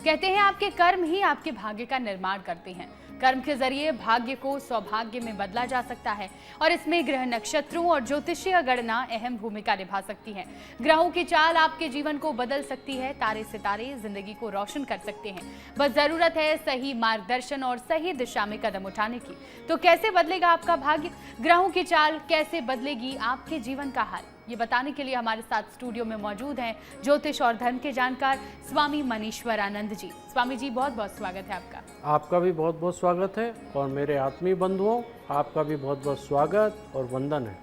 कहते हैं आपके कर्म ही आपके भाग्य का निर्माण करते हैं। कर्म के जरिए भाग्य को सौभाग्य में बदला जा सकता है और इसमें ग्रह नक्षत्रों और ज्योतिषीय गणना अहम भूमिका निभा सकती है। ग्रहों की चाल आपके जीवन को बदल सकती है। तारे सितारे जिंदगी को रोशन कर सकते हैं। बस जरूरत है सही मार्गदर्शन और सही दिशा में कदम उठाने की। तो कैसे बदलेगा आपका भाग्य? ग्रहों की चाल कैसे बदलेगी आपके जीवन का हाल? ये बताने के लिए हमारे साथ स्टूडियो में मौजूद हैं ज्योतिष और धर्म के जानकार स्वामी मनीश्वरानंद जी। स्वामी जी, बहुत बहुत स्वागत है आपका। आपका भी बहुत बहुत स्वागत है और मेरे आत्मीय बंधुओं, आपका भी बहुत बहुत स्वागत और वंदन है।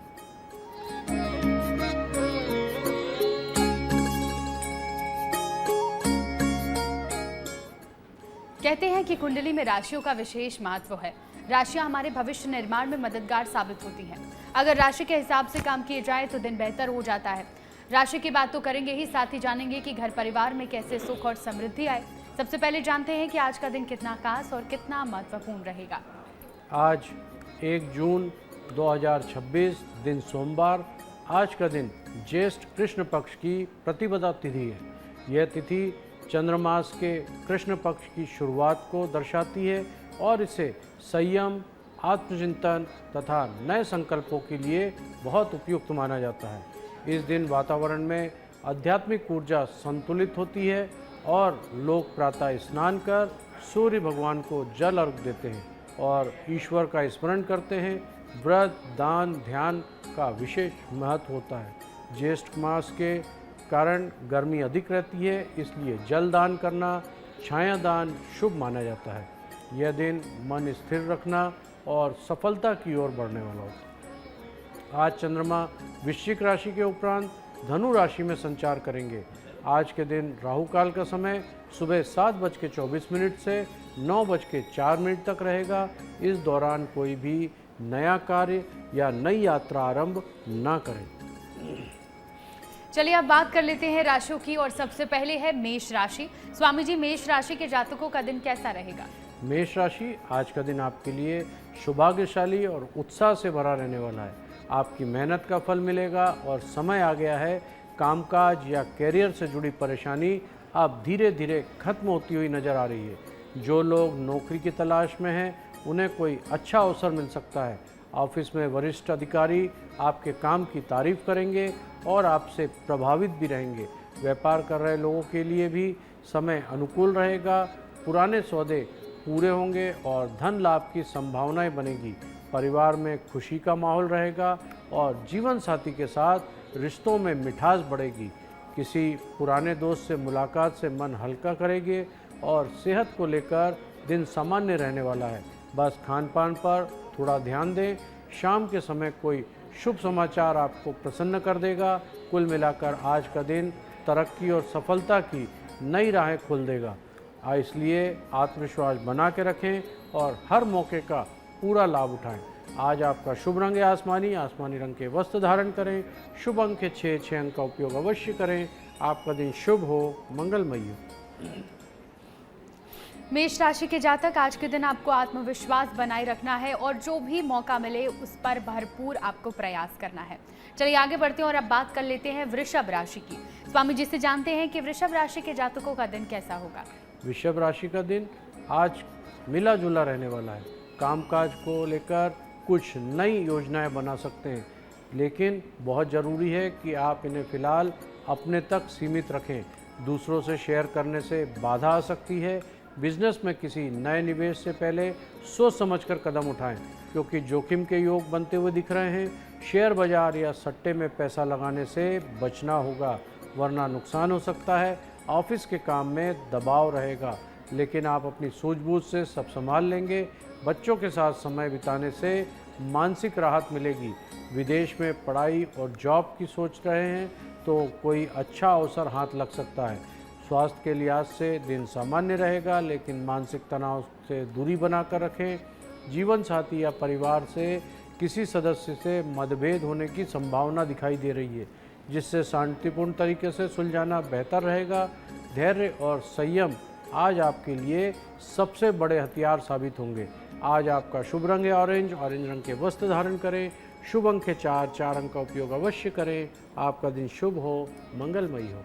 कहते हैं कि कुंडली में राशियों का विशेष महत्व है। राशियां हमारे भविष्य निर्माण में मददगार साबित होती हैं। अगर राशि के हिसाब से काम किए जाए तो दिन बेहतर हो जाता है। राशि की बात तो करेंगे ही, साथ ही जानेंगे कि घर परिवार में कैसे सुख और समृद्धि आए। सबसे पहले जानते हैं कि आज का दिन कितना खास और कितना महत्वपूर्ण रहेगा। आज 1 जून 2026 दिन सोमवार। आज का दिन ज्येष्ठ कृष्ण पक्ष की प्रतिपदा तिथि है। यह तिथि चंद्रमास के कृष्ण पक्ष की शुरुआत को दर्शाती है और इसे संयम, आत्मचिंतन तथा नए संकल्पों के लिए बहुत उपयुक्त माना जाता है। इस दिन वातावरण में आध्यात्मिक ऊर्जा संतुलित होती है और लोग प्रातः स्नान कर सूर्य भगवान को जल अर्घ देते हैं और ईश्वर का स्मरण करते हैं। व्रत, दान, ध्यान का विशेष महत्व होता है। ज्येष्ठ मास के कारण गर्मी अधिक रहती है, इसलिए जल दान करना, छाया दान शुभ माना जाता है। यह दिन मन स्थिर रखना और सफलता की ओर बढ़ने वाला होता है। आज चंद्रमा वृश्चिक राशि के उपरांत धनु राशि में संचार करेंगे। आज के दिन राहु काल का समय सुबह 7:24 से 9:04 तक रहेगा। इस दौरान कोई भी नया कार्य या नई यात्रा आरंभ ना करें। चलिए अब बात कर लेते हैं राशियों की और सबसे पहले है मेष राशि। स्वामी जी, मेष राशि के जातकों का दिन कैसा रहेगा? मेष राशि, आज का दिन आपके लिए सौभाग्यशाली और उत्साह से भरा रहने वाला है। आपकी मेहनत का फल मिलेगा और समय आ गया है कामकाज या कैरियर से जुड़ी परेशानी अब धीरे धीरे खत्म होती हुई नजर आ रही है। जो लोग नौकरी की तलाश में हैं उन्हें कोई अच्छा अवसर मिल सकता है। ऑफिस में वरिष्ठ अधिकारी आपके काम की तारीफ करेंगे और आपसे प्रभावित भी रहेंगे। व्यापार कर रहे लोगों के लिए भी समय अनुकूल रहेगा। पुराने सौदे पूरे होंगे और धन लाभ की संभावनाएं बनेगी। परिवार में खुशी का माहौल रहेगा और जीवन साथी के साथ रिश्तों में मिठास बढ़ेगी। किसी पुराने दोस्त से मुलाकात से मन हल्का करेंगे और सेहत को लेकर दिन सामान्य रहने वाला है। बस खान पान पर थोड़ा ध्यान दें। शाम के समय कोई शुभ समाचार आपको प्रसन्न कर देगा। कुल मिलाकर आज का दिन तरक्की और सफलता की नई राहें खोल देगा। इसलिए आत्मविश्वास बना के रखें और हर मौके का पूरा लाभ उठाएं। आज आपका शुभ रंग है आसमानी। आसमानी रंग के वस्त्र धारण करें। शुभ अंक है 6 अंक का उपयोग अवश्य करें। आपका दिन शुभ हो, मंगलमय हो। मेष राशि के जातक, आज के दिन आपको आत्मविश्वास बनाए रखना है और जो भी मौका मिले उस पर भरपूर आपको प्रयास करना है। चलिए आगे बढ़ते हैं और अब बात कर लेते हैं वृषभ राशि की। स्वामी जी से जानते हैं कि वृषभ राशि के जातकों का दिन कैसा होगा। वृषभ राशि का दिन आज मिला जुला रहने वाला है। कामकाज को लेकर कुछ नई योजनाएं बना सकते हैं, लेकिन बहुत ज़रूरी है कि आप इन्हें फिलहाल अपने तक सीमित रखें। दूसरों से शेयर करने से बाधा आ सकती है। बिजनेस में किसी नए निवेश से पहले सोच समझकर कदम उठाएं, क्योंकि जोखिम के योग बनते हुए दिख रहे हैं। शेयर बाजार या सट्टे में पैसा लगाने से बचना होगा, वरना नुकसान हो सकता है। ऑफिस के काम में दबाव रहेगा, लेकिन आप अपनी सूझबूझ से सब संभाल लेंगे। बच्चों के साथ समय बिताने से मानसिक राहत मिलेगी। विदेश में पढ़ाई और जॉब की सोच रहे हैं तो कोई अच्छा अवसर हाथ लग सकता है। स्वास्थ्य के लिहाज से दिन सामान्य रहेगा, लेकिन मानसिक तनाव से दूरी बनाकर रखें। जीवन साथी या परिवार से किसी सदस्य से मतभेद होने की संभावना दिखाई दे रही है, जिससे शांतिपूर्ण तरीके से सुलझाना बेहतर रहेगा। धैर्य और संयम आज आपके लिए सबसे बड़े हथियार साबित होंगे। आज आपका शुभ रंग है ऑरेंज। ऑरेंज रंग के वस्त्र धारण करें। शुभ अंक है 4 अंक का उपयोग अवश्य करें। आपका दिन शुभ हो, मंगलमयी हो।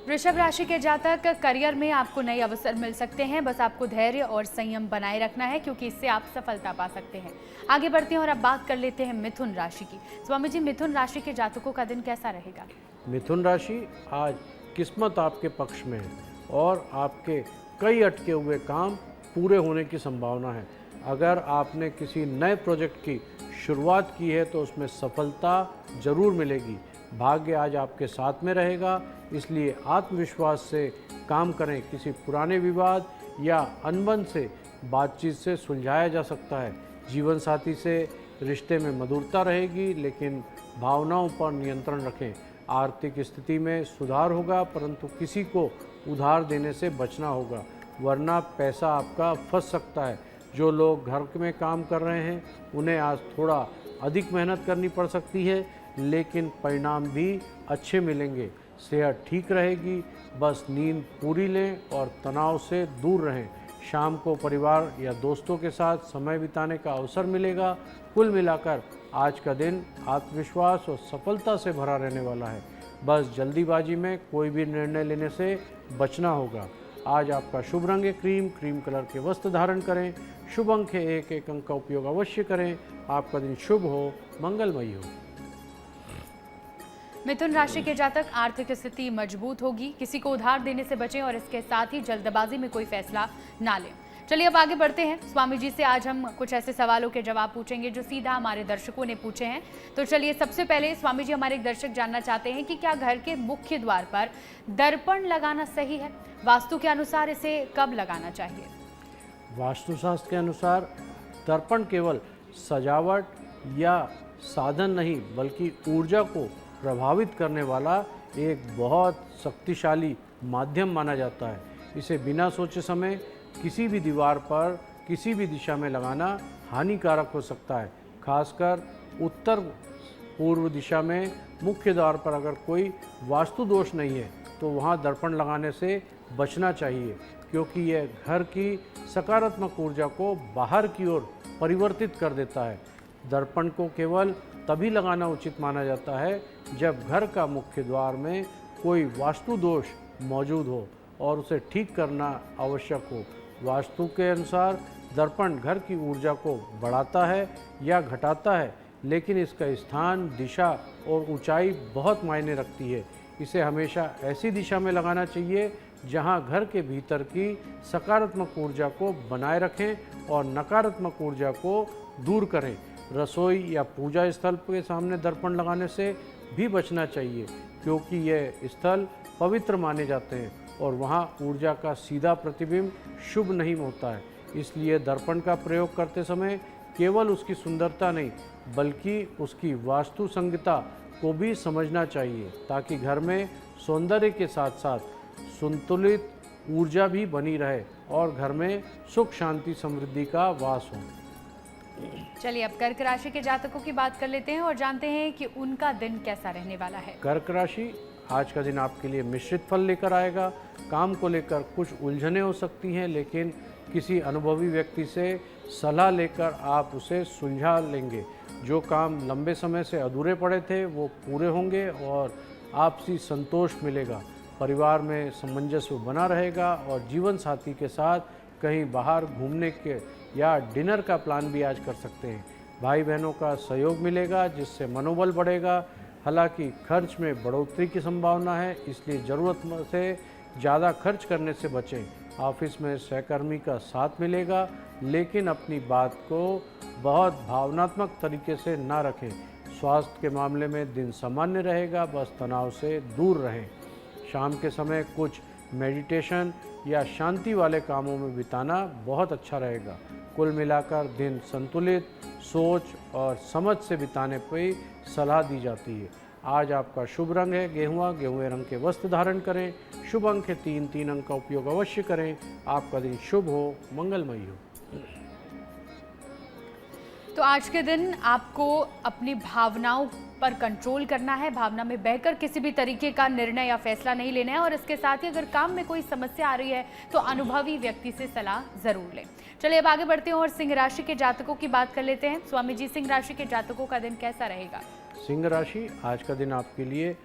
वृषभ राशि के जातक, करियर में आपको नए अवसर मिल सकते हैं। बस आपको धैर्य और संयम बनाए रखना है, क्योंकि इससे आप सफलता पा सकते हैं। आगे बढ़ते हैं और अब बात कर लेते हैं मिथुन राशि की। स्वामी जी, मिथुन राशि के जातकों का दिन कैसा रहेगा? मिथुन राशि, आज किस्मत आपके पक्ष में है और आपके कई अटके हुए काम पूरे होने की संभावना है। अगर आपने किसी नए प्रोजेक्ट की शुरुआत की है तो उसमें सफलता जरूर मिलेगी। भाग्य आज आपके साथ में रहेगा, इसलिए आत्मविश्वास से काम करें। किसी पुराने विवाद या अनबन से बातचीत से सुलझाया जा सकता है। जीवन साथी से रिश्ते में मधुरता रहेगी, लेकिन भावनाओं पर नियंत्रण रखें। आर्थिक स्थिति में सुधार होगा, परंतु किसी को उधार देने से बचना होगा, वरना पैसा आपका फंस सकता है। जो लोग घर में काम कर रहे हैं उन्हें आज थोड़ा अधिक मेहनत करनी पड़ सकती है, लेकिन परिणाम भी अच्छे मिलेंगे। सेहत ठीक रहेगी, बस नींद पूरी लें और तनाव से दूर रहें। शाम को परिवार या दोस्तों के साथ समय बिताने का अवसर मिलेगा। कुल मिलाकर आज का दिन आत्मविश्वास और सफलता से भरा रहने वाला है। बस जल्दीबाजी में कोई भी निर्णय लेने से बचना होगा। आज आपका शुभ रंग है क्रीम। क्रीम कलर के वस्त्र धारण करें। शुभ अंक है 1। 1 अंक का उपयोग अवश्य करें। आपका दिन शुभ हो, मंगलमयी हो। मिथुन राशि के जातक, आर्थिक स्थिति मजबूत होगी। किसी को उधार देने से बचें और इसके साथ ही जल्दबाजी में कोई फैसला ना लें। चलिए अब आगे बढ़ते हैं। स्वामी जी से आज हम कुछ ऐसे सवालों के जवाब पूछेंगे जो सीधा हमारे दर्शकों ने पूछे हैं। तो चलिए सबसे पहले स्वामी जी, हमारे एक दर्शक जानना चाहते हैं कि क्या घर के मुख्य द्वार पर दर्पण लगाना सही है? वास्तु के अनुसार इसे कब लगाना चाहिए? वास्तुशास्त्र के अनुसार दर्पण केवल सजावट या साधन नहीं, बल्कि ऊर्जा को प्रभावित करने वाला एक बहुत शक्तिशाली माध्यम माना जाता है। इसे बिना सोचे समय किसी भी दीवार पर किसी भी दिशा में लगाना हानिकारक हो सकता है। खासकर उत्तर पूर्व दिशा में मुख्य द्वार पर अगर कोई वास्तु दोष नहीं है तो वहां दर्पण लगाने से बचना चाहिए, क्योंकि यह घर की सकारात्मक ऊर्जा को बाहर की ओर परिवर्तित कर देता है। दर्पण को केवल तभी लगाना उचित माना जाता है जब घर का मुख्य द्वार में कोई वास्तु दोष मौजूद हो और उसे ठीक करना आवश्यक हो। वास्तु के अनुसार दर्पण घर की ऊर्जा को बढ़ाता है या घटाता है, लेकिन इसका स्थान, दिशा और ऊंचाई बहुत मायने रखती है। इसे हमेशा ऐसी दिशा में लगाना चाहिए जहां घर के भीतर की सकारात्मक ऊर्जा को बनाए रखें और नकारात्मक ऊर्जा को दूर करें। रसोई या पूजा स्थल के सामने दर्पण लगाने से भी बचना चाहिए, क्योंकि यह स्थल पवित्र माने जाते हैं और वहां ऊर्जा का सीधा प्रतिबिंब शुभ नहीं होता है। इसलिए दर्पण का प्रयोग करते समय केवल उसकी सुंदरता नहीं, बल्कि उसकी वास्तु संगीता को भी समझना चाहिए, ताकि घर में सौंदर्य के साथ साथ संतुलित ऊर्जा भी बनी रहे और घर में सुख, शांति, समृद्धि का वास हो। चलिए अब कर्क राशि के जातकों की बात कर लेते हैं और जानते हैं कि उनका दिन कैसा रहने वाला है। कर्क राशि, आज का दिन आपके लिए मिश्रित फल लेकर आएगा। काम को लेकर कुछ उलझनें हो सकती हैं, लेकिन किसी अनुभवी व्यक्ति से सलाह लेकर आप उसे सुलझा लेंगे। जो काम लंबे समय से अधूरे पड़े थे वो पूरे होंगे और आपसी संतोष मिलेगा। परिवार में सामंजस्य बना रहेगा और जीवन साथी के साथ कहीं बाहर घूमने के या डिनर का प्लान भी आज कर सकते हैं। भाई बहनों का सहयोग मिलेगा, जिससे मनोबल बढ़ेगा। हालांकि खर्च में बढ़ोतरी की संभावना है, इसलिए ज़रूरत से ज़्यादा खर्च करने से बचें। ऑफिस में सहकर्मी का साथ मिलेगा, लेकिन अपनी बात को बहुत भावनात्मक तरीके से ना रखें। स्वास्थ्य के मामले में दिन सामान्य रहेगा, बस तनाव से दूर रहें। शाम के समय कुछ मेडिटेशन या शांति वाले कामों में बिताना बहुत अच्छा रहेगा। कुल मिलाकर दिन संतुलित सोच और समझ से बिताने पर सलाह दी जाती है। आज आपका शुभ रंग है गेहुआ। गेहुए रंग के वस्त्र धारण करें। शुभ अंक है 3। 3 अंक का उपयोग अवश्य करें। आपका दिन शुभ हो, मंगलमयी हो। तो आज के दिन आपको अपनी भावनाओं पर कंट्रोल करना है। भावना में बहकर किसी भी तरीके का निर्णय या फैसला नहीं लेना है और इसके साथ ही अगर काम में कोई समस्या आ रही है तो अनुभवी व्यक्ति से सलाह जरूर लें। चलिए अब आगे बढ़ते हैं और सिंह राशि के जातकों की बात कर लेते हैं। स्वामी जी, सिंह राशि के जातकों का दिन कैसा रहेगा? सिंह राशि, आज का दिन आपके लिए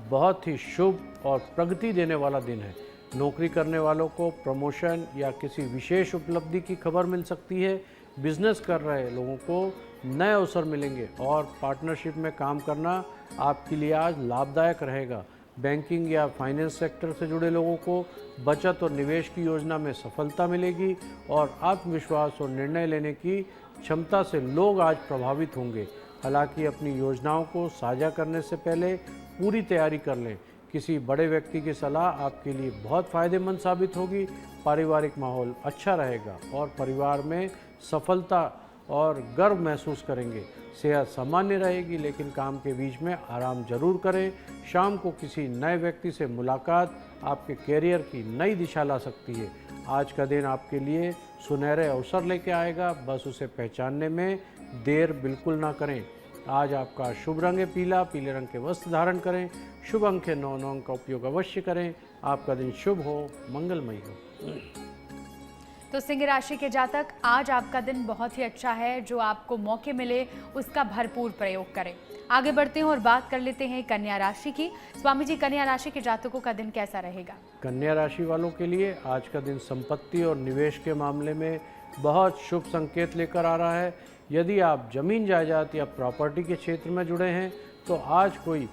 बहुत ही शुभ और प्रगति देने वाला दिन है। नौकरी करने वालों को प्रमोशन या किसी विशेष उपलब्धि की खबर मिल सकती है। बिजनेस कर रहे लोगों को नए अवसर मिलेंगे और पार्टनरशिप में काम करना आपके लिए आज लाभदायक रहेगा। बैंकिंग या फाइनेंस सेक्टर से जुड़े लोगों को बचत और निवेश की योजना में सफलता मिलेगी और आत्मविश्वास और निर्णय लेने की क्षमता से लोग आज प्रभावित होंगे। हालांकि अपनी योजनाओं को साझा करने से पहले पूरी तैयारी कर लें। किसी बड़े व्यक्ति की सलाह आपके लिए बहुत फ़ायदेमंद साबित होगी। पारिवारिक माहौल अच्छा रहेगा और परिवार में सफलता और गर्व महसूस करेंगे। सेहत सामान्य रहेगी, लेकिन काम के बीच में आराम जरूर करें। शाम को किसी नए व्यक्ति से मुलाकात आपके कैरियर की नई दिशा ला सकती है। आज का दिन आपके लिए सुनहरे अवसर लेके आएगा, बस उसे पहचानने में देर बिल्कुल ना करें। आज आपका शुभ रंग है पीला, पीले रंग के वस्त्र धारण करें। शुभ अंक है 9, 9 अंक का उपयोग अवश्य करें। आपका दिन शुभ हो, मंगलमय हो। तो सिंह राशि के जातक, आज आपका दिन बहुत ही अच्छा है। जो आपको मौके मिले उसका भरपूर प्रयोग करें। आगे बढ़ते हैं और बात कर लेते हैं कन्या राशि की। स्वामी जी, कन्या राशि के जातकों का दिन कैसा रहेगा? कन्या राशि वालों के लिए आज का दिन संपत्ति और निवेश के मामले में बहुत शुभ संकेत लेकर आ रहा है। यदि आप जमीन जायदाद या प्रॉपर्टी के क्षेत्र में जुड़े हैं तो आज कोई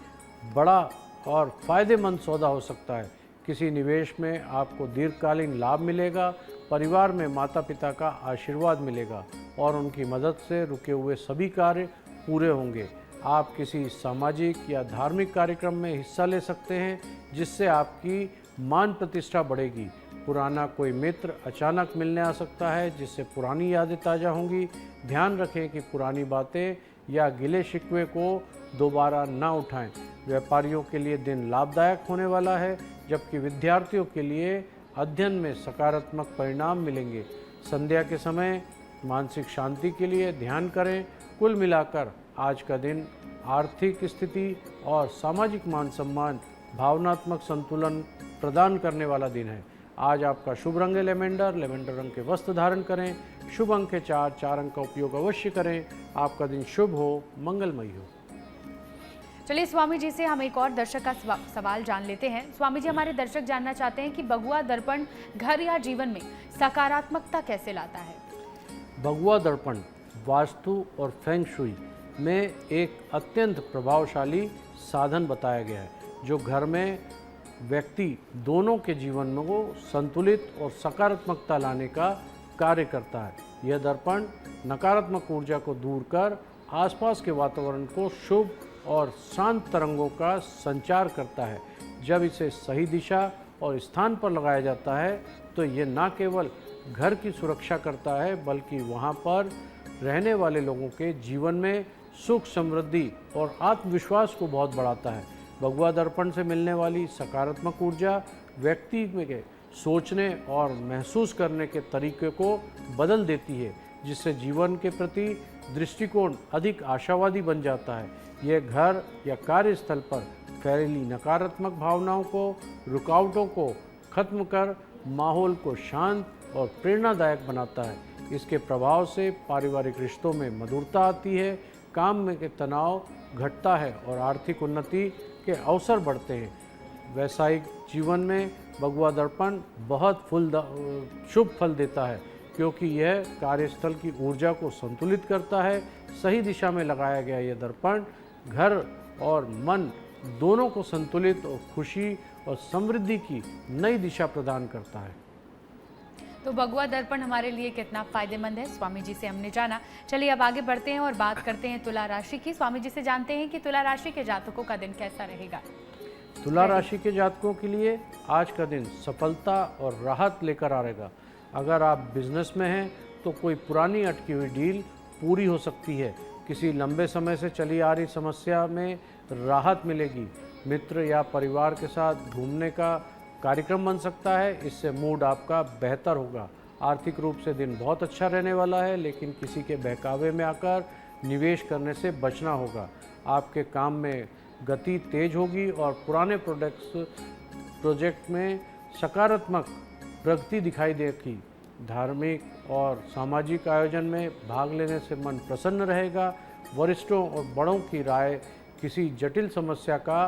बड़ा और फायदेमंद सौदा हो सकता है। किसी निवेश में आपको दीर्घकालीन लाभ मिलेगा। परिवार में माता पिता का आशीर्वाद मिलेगा और उनकी मदद से रुके हुए सभी कार्य पूरे होंगे। आप किसी सामाजिक या धार्मिक कार्यक्रम में हिस्सा ले सकते हैं, जिससे आपकी मान प्रतिष्ठा बढ़ेगी। पुराना कोई मित्र अचानक मिलने आ सकता है, जिससे पुरानी यादें ताज़ा होंगी। ध्यान रखें कि पुरानी बातें या गिले शिकवे को दोबारा ना उठाएं। व्यापारियों के लिए दिन लाभदायक होने वाला है, जबकि विद्यार्थियों के लिए अध्ययन में सकारात्मक परिणाम मिलेंगे। संध्या के समय मानसिक शांति के लिए ध्यान करें। कुल मिलाकर आज का दिन आर्थिक स्थिति और सामाजिक मान सम्मान, भावनात्मक संतुलन प्रदान करने वाला दिन है। आज आपका शुभ रंग है लेवेंडर, लेवेंडर रंग के वस्त्र धारण करें। शुभ अंक है 4, 4 अंक का उपयोग अवश्य करें। आपका दिन शुभ हो, मंगलमय हो। चलिए स्वामी जी से हम एक और दर्शक का सवाल जान लेते हैं। स्वामी जी, हमारे दर्शक जानना चाहते हैं कि भगवा दर्पण घर या जीवन में सकारात्मकता कैसे लाता है? भगवा दर्पण वास्तु और फेंग शुई में एक अत्यंत प्रभावशाली साधन बताया गया है, जो घर में व्यक्ति दोनों के जीवन में वो संतुलित और सकारात्मकता लाने का कार्य करता है। यह दर्पण नकारात्मक ऊर्जा को दूर कर आसपास के वातावरण को शुभ और शांत तरंगों का संचार करता है। जब इसे सही दिशा और स्थान पर लगाया जाता है तो ये न केवल घर की सुरक्षा करता है, बल्कि वहाँ पर रहने वाले लोगों के जीवन में सुख, समृद्धि और आत्मविश्वास को बहुत बढ़ाता है। भगवा दर्पण से मिलने वाली सकारात्मक ऊर्जा व्यक्ति के सोचने और महसूस करने के तरीके को बदल देती है, जिससे जीवन के प्रति दृष्टिकोण अधिक आशावादी बन जाता है। यह घर या कार्यस्थल पर फैली नकारात्मक भावनाओं को, रुकावटों को खत्म कर माहौल को शांत और प्रेरणादायक बनाता है। इसके प्रभाव से पारिवारिक रिश्तों में मधुरता आती है, काम में के तनाव घटता है और आर्थिक उन्नति के अवसर बढ़ते हैं। वैवाहिक जीवन में भगवा दर्पण बहुत शुभ फल देता है, क्योंकि यह कार्यस्थल की ऊर्जा को संतुलित करता है। सही दिशा में लगाया गया यह दर्पण घर और मन दोनों को संतुलित और खुशी और समृद्धि की नई दिशा प्रदान करता है। तो भगवा दर्पण हमारे लिए कितना फायदेमंद है, स्वामी जी से हमने जाना। चलिए अब आगे बढ़ते हैं और बात करते हैं तुला राशि की। स्वामी जी से जानते हैं कि तुला राशि के जातकों का दिन कैसा रहेगा। तुला राशि के जातकों के लिए आज का दिन सफलता और राहत लेकर आएगा। अगर आप बिजनेस में हैं तो कोई पुरानी अटकी हुई डील पूरी हो सकती है। किसी लंबे समय से चली आ रही समस्या में राहत मिलेगी। मित्र या परिवार के साथ घूमने का कार्यक्रम बन सकता है, इससे मूड आपका बेहतर होगा। आर्थिक रूप से दिन बहुत अच्छा रहने वाला है, लेकिन किसी के बहकावे में आकर निवेश करने से बचना होगा। आपके काम में गति तेज होगी और पुराने प्रोजेक्ट में सकारात्मक प्रगति दिखाई देगी। धार्मिक और सामाजिक आयोजन में भाग लेने से मन प्रसन्न रहेगा। वरिष्ठों और बड़ों की राय किसी जटिल समस्या का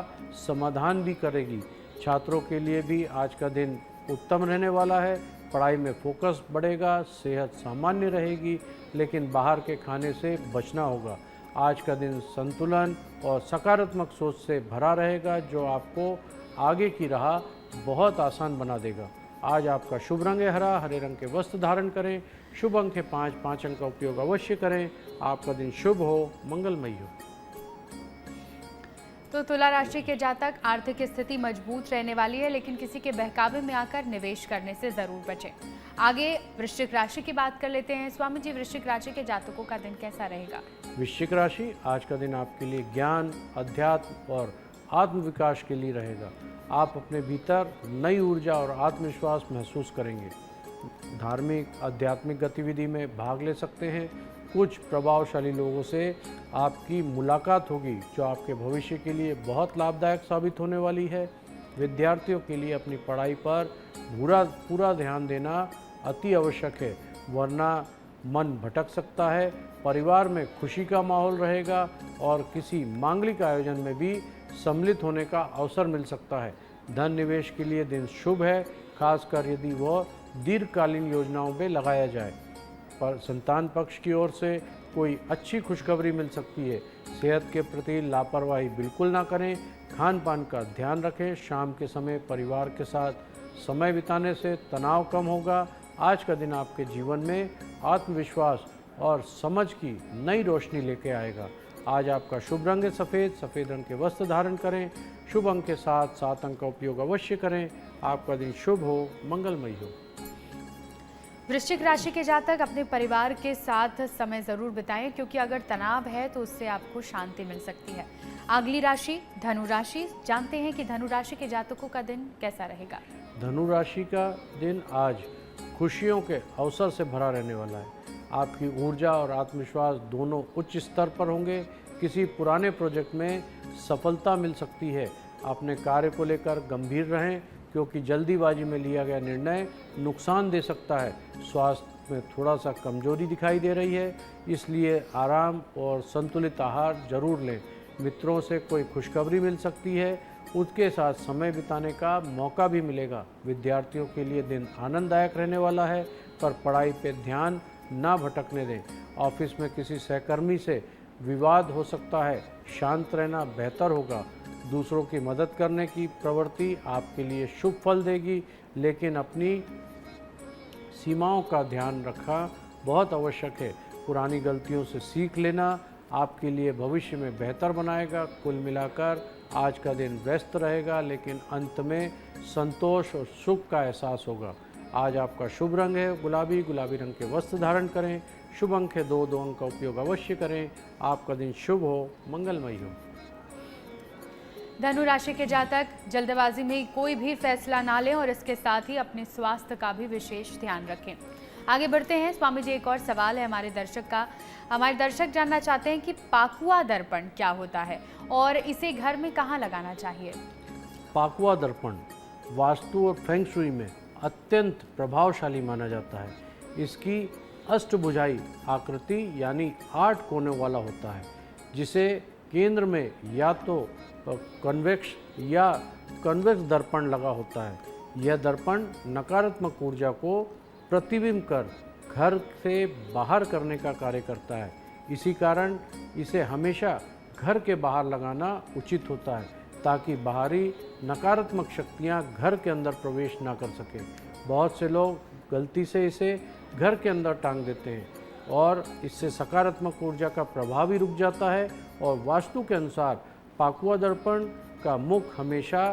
समाधान भी करेगी। छात्रों के लिए भी आज का दिन उत्तम रहने वाला है। पढ़ाई में फोकस बढ़ेगा, सेहत सामान्य रहेगी, लेकिन बाहर के खाने से बचना होगा। आज का दिन संतुलन और सकारात्मक सोच से भरा रहेगा, जो आपको आगे की राह बहुत आसान बना देगा। आज आपका शुभ रंग है हरा, हरे रंग के वस्त्र धारण करें। शुभ अंक है 5, 5 अंक का उपयोग अवश्य करें। आपका दिन शुभ हो, मंगलमय हो। तो तुला राशि के जातक आर्थिक स्थिति मजबूत रहने वाली है, लेकिन किसी के बहकावे में आकर निवेश करने से जरूर बचें। आगे वृश्चिक राशि की बात कर लेते हैं। स्वामी जी, वृश्चिक राशि के जातकों का दिन कैसा रहेगा? वृश्चिक राशि, आज का दिन आपके लिए ज्ञान, अध्यात्म और आत्मविकास के लिए रहेगा। आप अपने भीतर नई ऊर्जा और आत्मविश्वास महसूस करेंगे। धार्मिक, आध्यात्मिक गतिविधि में भाग ले सकते हैं। कुछ प्रभावशाली लोगों से आपकी मुलाकात होगी, जो आपके भविष्य के लिए बहुत लाभदायक साबित होने वाली है। विद्यार्थियों के लिए अपनी पढ़ाई पर पूरा ध्यान देना अति आवश्यक है, वरना मन भटक सकता है। परिवार में खुशी का माहौल रहेगा और किसी मांगलिक आयोजन में भी सम्मिलित होने का अवसर मिल सकता है। धन निवेश के लिए दिन शुभ है, खासकर यदि वह दीर्घकालीन योजनाओं में लगाया जाए। पर संतान पक्ष की ओर से कोई अच्छी खुशखबरी मिल सकती है। सेहत के प्रति लापरवाही बिल्कुल ना करें। खान पान का ध्यान रखें। शाम के समय परिवार के साथ समय बिताने से तनाव कम होगा। आज का दिन आपके जीवन में आत्मविश्वास और समझ की नई रोशनी लेके आएगा। आज आपका शुभ रंग है सफ़ेद, सफ़ेद रंग के वस्त्र धारण करें। शुभ अंक के साथ 7 अंक का उपयोग अवश्य करें। आपका दिन शुभ हो, मंगलमय हो। वृश्चिक राशि के जातक अपने परिवार के साथ समय जरूर बिताएं, क्योंकि अगर तनाव है तो उससे आपको शांति मिल सकती है। अगली राशि धनु राशि। जानते हैं कि धनु राशि के जातकों का दिन कैसा रहेगा? धनु राशि का दिन आज खुशियों के अवसर से भरा रहने वाला है। आपकी ऊर्जा और आत्मविश्वास दोनों उच्च स्तर पर होंगे। किसी पुराने प्रोजेक्ट में सफलता मिल सकती है। अपने कार्य को लेकर गंभीर रहें, क्योंकि जल्दीबाजी में लिया गया निर्णय नुकसान दे सकता है। स्वास्थ्य में थोड़ा सा कमजोरी दिखाई दे रही है, इसलिए आराम और संतुलित आहार जरूर लें। मित्रों से कोई खुशखबरी मिल सकती है, उसके साथ समय बिताने का मौका भी मिलेगा। विद्यार्थियों के लिए दिन आनंददायक रहने वाला है, पर पढ़ाई पे ध्यान ना भटकने दें। ऑफिस में किसी सहकर्मी से विवाद हो सकता है, शांत रहना बेहतर होगा। दूसरों की मदद करने की प्रवृत्ति आपके लिए शुभ फल देगी, लेकिन अपनी सीमाओं का ध्यान रखना बहुत आवश्यक है। पुरानी गलतियों से सीख लेना आपके लिए भविष्य में बेहतर बनाएगा। कुल मिलाकर आज का दिन व्यस्त रहेगा, लेकिन अंत में संतोष और सुख का एहसास होगा। आज आपका शुभ रंग है गुलाबी, गुलाबी रंग के वस्त्र धारण करें। शुभ अंक है 2, 2 अंक का उपयोग अवश्य करें। आपका दिन शुभ हो, मंगलमय हो। धनु राशि के जातक जल्दबाजी में कोई भी फैसला ना लें और इसके साथ ही अपने स्वास्थ्य का भी विशेष ध्यान रखें। आगे बढ़ते हैं। स्वामी जी, एक और सवाल है हमारे दर्शक का। हमारे दर्शक जानना चाहते हैं कि पाकुआ दर्पण क्या होता है और इसे घर में कहाँ लगाना चाहिए? पाकुआ दर्पण वास्तु और फेंग शुई में अत्यंत प्रभावशाली माना जाता है। इसकी अष्टभुजाई आकृति यानी 8 कोनों वाला होता है, जिसे केंद्र में या तो कन्वेक्स दर्पण लगा होता है। यह दर्पण नकारात्मक ऊर्जा को प्रतिबिंब कर घर से बाहर करने का कार्य करता है। इसी कारण इसे हमेशा घर के बाहर लगाना उचित होता है, ताकि बाहरी नकारात्मक शक्तियां घर के अंदर प्रवेश ना कर सकें। बहुत से लोग गलती से इसे घर के अंदर टांग देते हैं और इससे सकारात्मक ऊर्जा का प्रभाव ही रुक जाता है। और वास्तु के अनुसार पाकुआ दर्पण का मुख हमेशा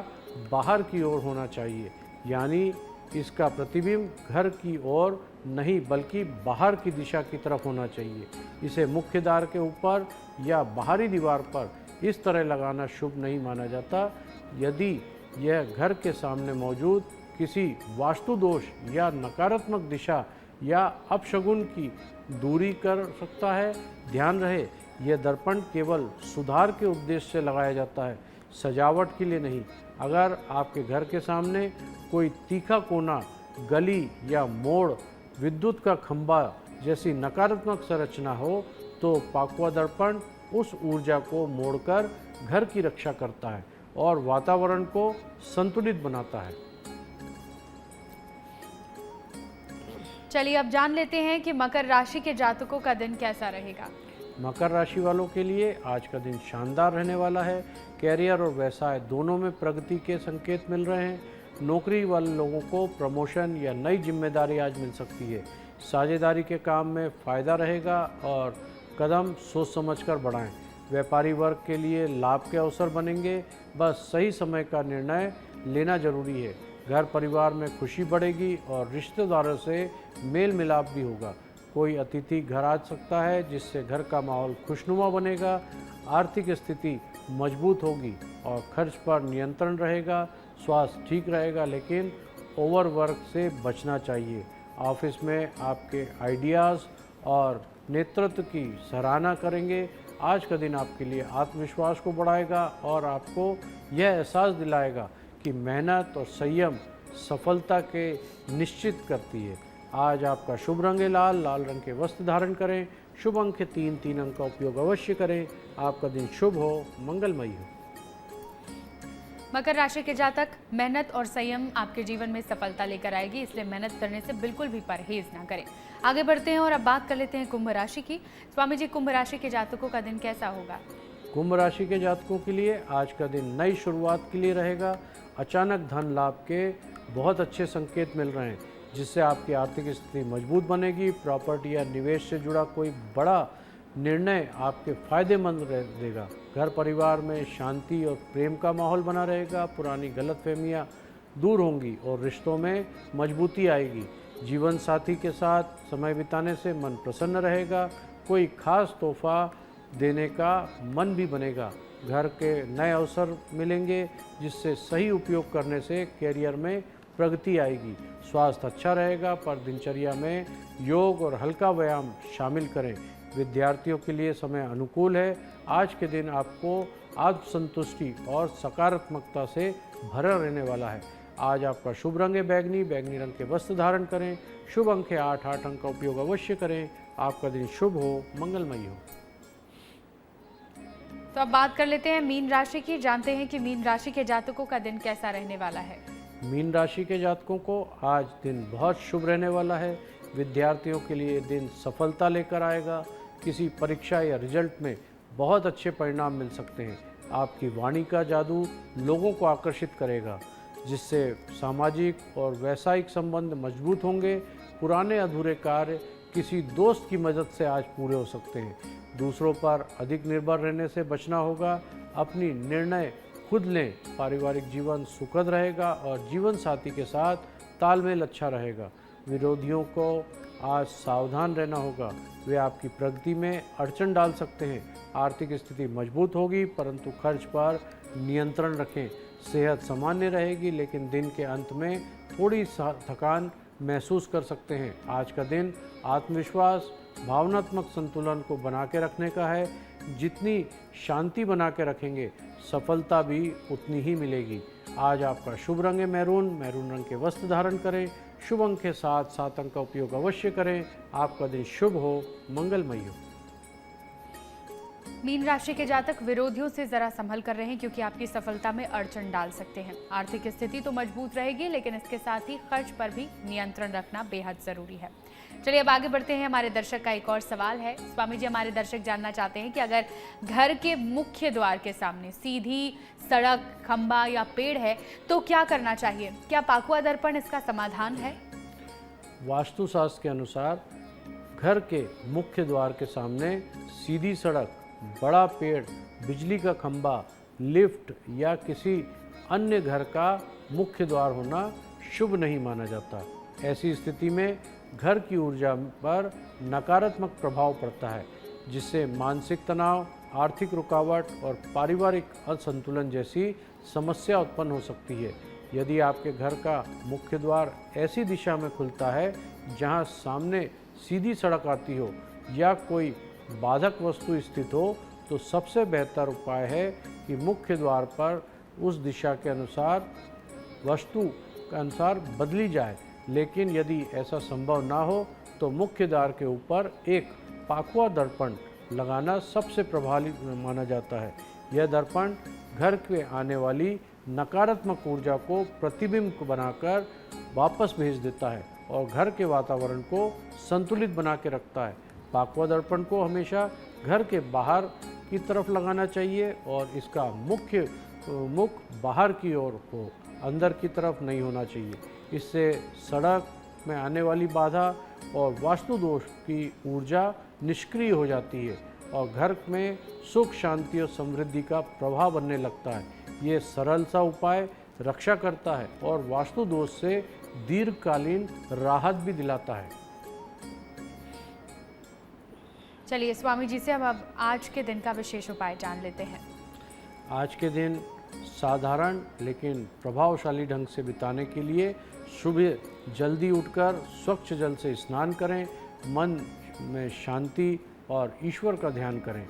बाहर की ओर होना चाहिए, यानी इसका प्रतिबिंब घर की ओर नहीं बल्कि बाहर की दिशा की तरफ होना चाहिए। इसे मुख्य द्वार के ऊपर या बाहरी दीवार पर इस तरह लगाना शुभ नहीं माना जाता। यदि यह घर के सामने मौजूद किसी वास्तु दोष या नकारात्मक दिशा या अपशगुन की दूरी कर सकता है। ध्यान रहे, यह दर्पण केवल सुधार के उद्देश्य से लगाया जाता है, सजावट के लिए नहीं। अगर आपके घर के सामने कोई तीखा कोना, गली या मोड़, विद्युत का खंभा जैसी नकारात्मक संरचना हो, तो पाकुआ दर्पण उस ऊर्जा को मोड़कर घर की रक्षा करता है और वातावरण को संतुलित बनाता है। चलिए अब जान लेते हैं कि मकर राशि के जातकों का दिन कैसा रहेगा। मकर राशि वालों के लिए आज का दिन शानदार रहने वाला है। कैरियर और व्यवसाय दोनों में प्रगति के संकेत मिल रहे हैं। नौकरी वाले लोगों को प्रमोशन या नई जिम्मेदारी आज मिल सकती है। साझेदारी के काम में फ़ायदा रहेगा और कदम सोच समझकर बढ़ाएं। व्यापारी वर्ग के लिए लाभ के अवसर बनेंगे, बस सही समय का निर्णय लेना जरूरी है। घर परिवार में खुशी बढ़ेगी और रिश्तेदारों से मेल मिलाप भी होगा। कोई अतिथि घर आ सकता है जिससे घर का माहौल खुशनुमा बनेगा। आर्थिक स्थिति मजबूत होगी और खर्च पर नियंत्रण रहेगा। स्वास्थ्य ठीक रहेगा, लेकिन ओवरवर्क से बचना चाहिए। ऑफिस में आपके आइडियाज़ और नेतृत्व की सराहना करेंगे। आज का दिन आपके लिए आत्मविश्वास को बढ़ाएगा और आपको यह एहसास दिलाएगा कि मेहनत और संयम सफलता के निश्चित करती है। आज आपका शुभ रंग है लाल। लाल रंग के वस्त्र धारण करें। शुभ अंक के 3 अंक का उपयोग अवश्य करें। आपका दिन शुभ हो, मंगलमयी हो। मकर राशि के जातक, मेहनत और संयम आपके जीवन में सफलता लेकर आएगी, इसलिए मेहनत करने से बिल्कुल भी परहेज ना करें। आगे बढ़ते हैं और अब बात कर लेते हैं कुंभ राशि की। स्वामी जी, कुंभ राशि के जातकों का दिन कैसा होगा? कुंभ राशि के जातकों के लिए आज का दिन नई शुरुआत के लिए रहेगा। अचानक धन लाभ के बहुत अच्छे संकेत मिल रहे हैं, जिससे आपकी आर्थिक स्थिति मजबूत बनेगी। प्रॉपर्टी या निवेश से जुड़ा कोई बड़ा निर्णय आपके फायदेमंद देगा। घर परिवार में शांति और प्रेम का माहौल बना रहेगा। पुरानी गलतफहमियां दूर होंगी और रिश्तों में मजबूती आएगी। जीवन साथी के साथ समय बिताने से मन प्रसन्न रहेगा। कोई खास तोहफा देने का मन भी बनेगा। घर के नए अवसर मिलेंगे, जिससे सही उपयोग करने से कैरियर में प्रगति आएगी। स्वास्थ्य अच्छा रहेगा, पर दिनचर्या में योग और हल्का व्यायाम शामिल करें। विद्यार्थियों के लिए समय अनुकूल है। आज के दिन आपको आत्मसंतुष्टि और सकारात्मकता से भरा रहने वाला है। आज आपका शुभ रंग है बैगनी। बैगनी रंग के वस्त्र धारण करें। शुभ अंक है 8 अंक का उपयोग अवश्य करें। आपका दिन शुभ हो, मंगलमयी हो। तो अब बात कर लेते हैं मीन राशि की। जानते हैं कि मीन राशि के जातकों का दिन कैसा रहने वाला है। मीन राशि के जातकों को आज दिन बहुत शुभ रहने वाला है। विद्यार्थियों के लिए दिन सफलता लेकर आएगा। किसी परीक्षा या रिजल्ट में बहुत अच्छे परिणाम मिल सकते हैं। आपकी वाणी का जादू लोगों को आकर्षित करेगा, जिससे सामाजिक और वैवाहिक संबंध मजबूत होंगे। पुराने अधूरे कार्य किसी दोस्त की मदद से आज पूरे हो सकते हैं। दूसरों पर अधिक निर्भर रहने से बचना होगा। अपनी निर्णय खुद लें। पारिवारिक जीवन सुखद रहेगा और जीवन साथी के साथ तालमेल अच्छा रहेगा। विरोधियों को आज सावधान रहना होगा, वे आपकी प्रगति में अड़चन डाल सकते हैं। आर्थिक स्थिति मजबूत होगी, परंतु खर्च पर नियंत्रण रखें। सेहत सामान्य रहेगी, लेकिन दिन के अंत में थोड़ी थकान महसूस कर सकते हैं। आज का दिन आत्मविश्वास, भावनात्मक संतुलन को बना के रखने का है। जितनी शांति बना के रखेंगे, सफलता भी उतनी ही मिलेगी। आज आपका शुभ रंग है मैरून। मैरून रंग के वस्त्र धारण करें। शुभ अंक के 7 अंक का उपयोग अवश्य करें। आपका दिन शुभ हो, मंगलमयी हो। मीन राशि के जातक, विरोधियों से जरा संभल कर रहें, क्योंकि आपकी सफलता में अड़चन डाल सकते हैं। आर्थिक स्थिति तो मजबूत रहेगी, लेकिन इसके साथ ही खर्च पर भी नियंत्रण रखना बेहद जरूरी है। चलिए अब आगे बढ़ते हैं। हमारे दर्शक का एक और सवाल है। स्वामी जी, हमारे दर्शक जानना चाहते हैं कि अगर घर के मुख्य द्वार के सामने सीधी सड़क, खंबा या पेड़ है तो क्या करना चाहिए? क्या पाकुआ दर्पण इसका समाधान है? वास्तुशास्त्र के अनुसार घर के मुख्य द्वार के सामने सीधी सड़क, बड़ा पेड़, बिजली का खंबा, लिफ्ट या किसी अन्य घर का मुख्य द्वार होना शुभ नहीं माना जाता। ऐसी स्थिति में घर की ऊर्जा पर नकारात्मक प्रभाव पड़ता है, जिससे मानसिक तनाव, आर्थिक रुकावट और पारिवारिक असंतुलन जैसी समस्या उत्पन्न हो सकती है। यदि आपके घर का मुख्य द्वार ऐसी दिशा में खुलता है जहां सामने सीधी सड़क आती हो या कोई बाधक वस्तु स्थित हो, तो सबसे बेहतर उपाय है कि मुख्य द्वार पर उस दिशा के अनुसार वस्तु के अनुसार बदली जाए। लेकिन यदि ऐसा संभव ना हो तो मुख्य द्वार के ऊपर एक पाकुआ दर्पण लगाना सबसे प्रभावी माना जाता है। यह दर्पण घर के आने वाली नकारात्मक ऊर्जा को प्रतिबिंब बनाकर वापस भेज देता है और घर के वातावरण को संतुलित बना के रखता है। पाकवा दर्पण को हमेशा घर के बाहर की तरफ लगाना चाहिए और इसका मुख बाहर की ओर हो, अंदर की तरफ नहीं होना चाहिए। इससे सड़क में आने वाली बाधा और वास्तु दोष की ऊर्जा निष्क्रिय हो जाती है और घर में सुख, शांति और समृद्धि का प्रभाव बनने लगता है। ये सरल सा उपाय रक्षा करता है और वास्तु दोष से दीर्घकालीन राहत भी दिलाता है। चलिए स्वामी जी से अब आज के दिन का विशेष उपाय जान लेते हैं। आज के दिन साधारण लेकिन प्रभावशाली ढंग से बिताने के लिए सुबह जल्दी उठकर स्वच्छ जल से स्नान करें, मन में शांति और ईश्वर का ध्यान करें।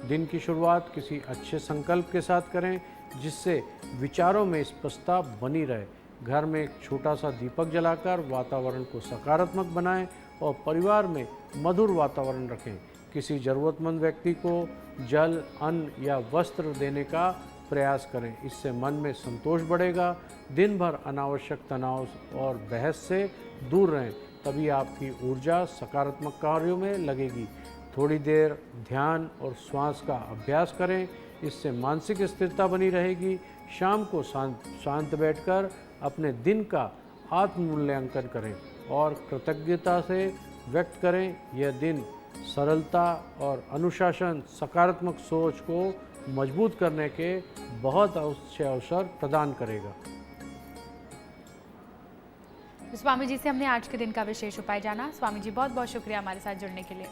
दिन की शुरुआत किसी अच्छे संकल्प के साथ करें जिससे विचारों में स्पष्टता बनी रहे। घर में एक छोटा सा दीपक जलाकर वातावरण को सकारात्मक बनाएं और परिवार में मधुर वातावरण रखें। किसी ज़रूरतमंद व्यक्ति को जल, अन्न या वस्त्र देने का प्रयास करें, इससे मन में संतोष बढ़ेगा। दिन भर अनावश्यक तनाव और बहस से दूर रहें, तभी आपकी ऊर्जा सकारात्मक कार्यों में लगेगी। थोड़ी देर ध्यान और श्वास का अभ्यास करें, इससे मानसिक स्थिरता बनी रहेगी। शाम को शांत बैठकर अपने दिन का आत्म मूल्यांकन करें और कृतज्ञता से व्यक्त करें। यह दिन सरलता और अनुशासन, सकारात्मक सोच को मजबूत करने के बहुत अच्छे अवसर प्रदान करेगा। स्वामी जी से हमने आज के दिन का विशेष उपाय जाना। स्वामी जी बहुत बहुत शुक्रिया हमारे साथ जुड़ने के लिए।